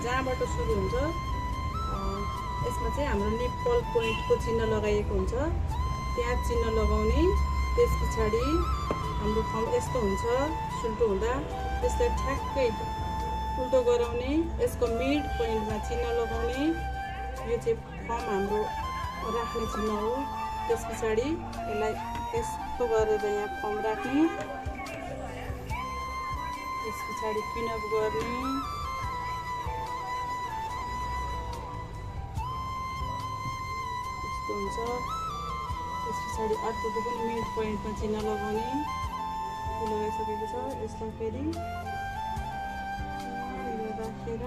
जहाँबाट सुरु हुन्छ यसमा चाहिँ हाम्रो निप्पल पोइन्टको चिन्ह लगाइएको हुन्छ। त्यहाँ चिन्ह लगाउने, त्यस पछाडि हाम्रो फर्म यस्तो हुन्छ। सुल्टो हुँदा त्यसलाई ठ्याक्कै उल्टो गराउने, यसको मिड पोइन्टमा चिन्ह लगाउने। यो चाहिँ फर्म हाम्रो राख्ने चिन्ह हो। त्यस पछाडि यसलाई यस्तो गरेर यहाँ फर्म राख्ने, त्यस पछाडि पिनअप गर्ने, यस्तो हुन्छ। त्यस पछाडि अर्कोको पनि मिड पोइन्टमा चिन्ह लगाउने, यो लगाइसकेको छ। यसलाई फेरि राखेर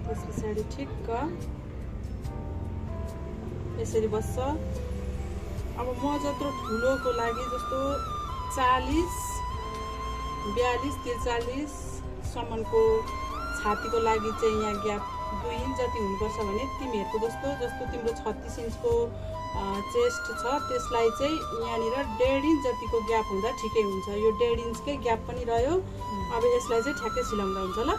त्यस पछाडि ठिक्क यसरी बस्छ। अब म जत्रो ठुलोको लागि जस्तो 40, 42, 43 सम्मको छातीको लागि चाहिँ यहाँ ग्याप 2 इन्च जति हुनुपर्छ भने तिमीहरूको जस्तो तिम्रो 36 इन्चको चेस्ट छ त्यसलाई चाहिँ यहाँनिर 1.5 इन्च जतिको ग्याप हुँदा ठिकै हुन्छ। यो 1.5 इन्चकै ग्याप पनि रह्यो। अब यसलाई चाहिँ ठ्याक्कै सिलाउँदा हुन्छ ल।